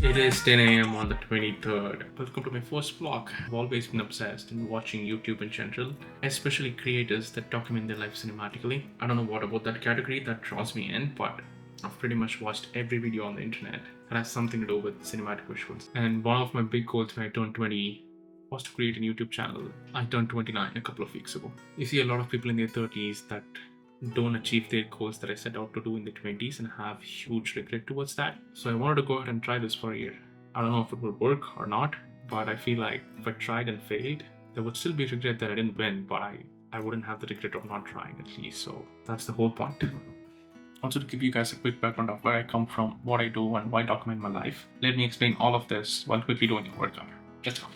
It is 10 a.m. on the 23rd. Welcome to my first vlog. I've always been obsessed in watching YouTube in general, especially creators that document their life cinematically. I don't know what about that category that draws me in, but I've pretty much watched every video on the internet that has something to do with cinematic visuals. And one of my big goals when I turned 20 was to create a YouTube channel. I turned 29 a couple of weeks ago. You see a lot of people in their 30s that don't achieve their goals that I set out to do in the 20s and have huge regret towards that. So I wanted to go ahead and try this for a year. I don't know if it will work or not, but I feel like if I tried and failed, there would still be regret that I didn't win, but I wouldn't have the regret of not trying at least. So that's the whole point. Also, to give you guys a quick background of where I come from, what I do, and why I document my life, let me explain all of this while quickly doing a workout. Let's go.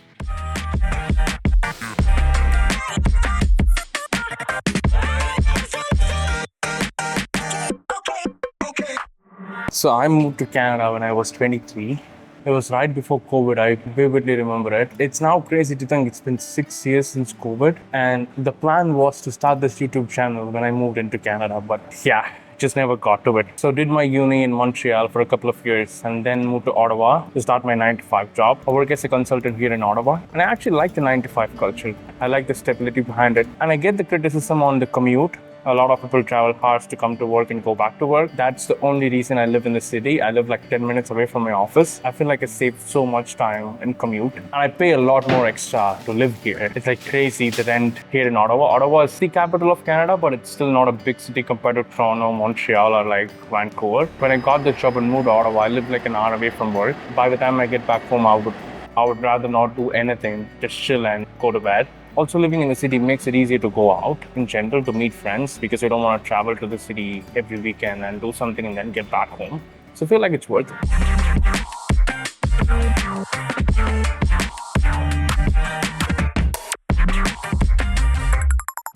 So I moved to Canada when I was 23. It was right before COVID. I vividly remember it. It's now crazy to think it's been 6 years since COVID. And the plan was to start this YouTube channel when I moved into Canada. But yeah, just never got to it. So did my uni in Montreal for a couple of years and then moved to Ottawa to start my 9-to-5 job. I work as a consultant here in Ottawa. And I actually like the 9-to-5 culture. I like the stability behind it. And I get the criticism on the commute. A lot of people travel hours to come to work and go back to work. That's the only reason I live in the city. I live like 10 minutes away from my office. I feel like I save so much time in commute. And I pay a lot more extra to live here. It's like crazy the rent here in Ottawa. Ottawa is the capital of Canada, but it's still not a big city compared to Toronto, Montreal, or like Vancouver. When I got the job and moved to Ottawa, I lived like an hour away from work. By the time I get back home, I would rather not do anything, just chill and go to bed. Also, living in the city makes it easier to go out in general to meet friends because you don't want to travel to the city every weekend and do something and then get back home. So I feel like it's worth it.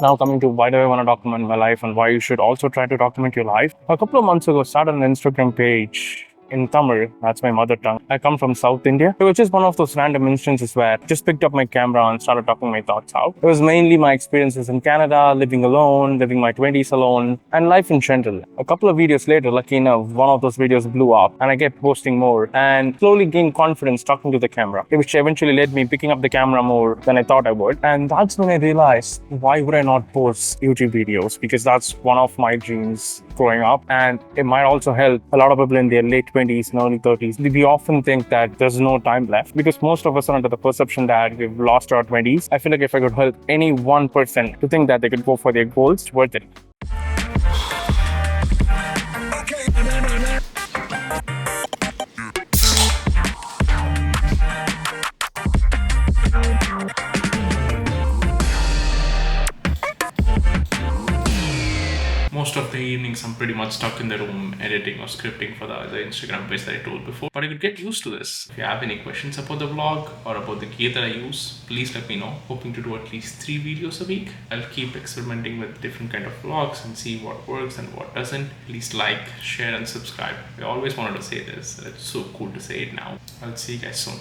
Now coming to why do I want to document my life and why you should also try to document your life. A couple of months ago, I started an Instagram page in Tamil, that's my mother tongue. I come from South India. It was just one of those random instances where I just picked up my camera and started talking my thoughts out. It was mainly my experiences in Canada, living alone, living my 20s alone, and life in general. A couple of videos later, lucky enough, one of those videos blew up and I kept posting more and slowly gained confidence talking to the camera, which eventually led me picking up the camera more than I thought I would. And that's when I realized, why would I not post YouTube videos? Because that's one of my dreams growing up, and it might also help a lot of people in their late 20s and early 30s. We often think that there's no time left because most of us are under the perception that we've lost our 20s. I feel like if I could help any one person to think that they could go for their goals, it's worth it. Most of the evenings I'm pretty much stuck in the room editing or scripting for the Instagram page that I told before. But I could get used to this. If you have any questions about the vlog or about the gear that I use, please let me know. Hoping to do at least 3 videos a week. I'll keep experimenting with different kind of vlogs and see what works and what doesn't. Please like, share and subscribe. I always wanted to say this. It's so cool to say it now. I'll see you guys soon.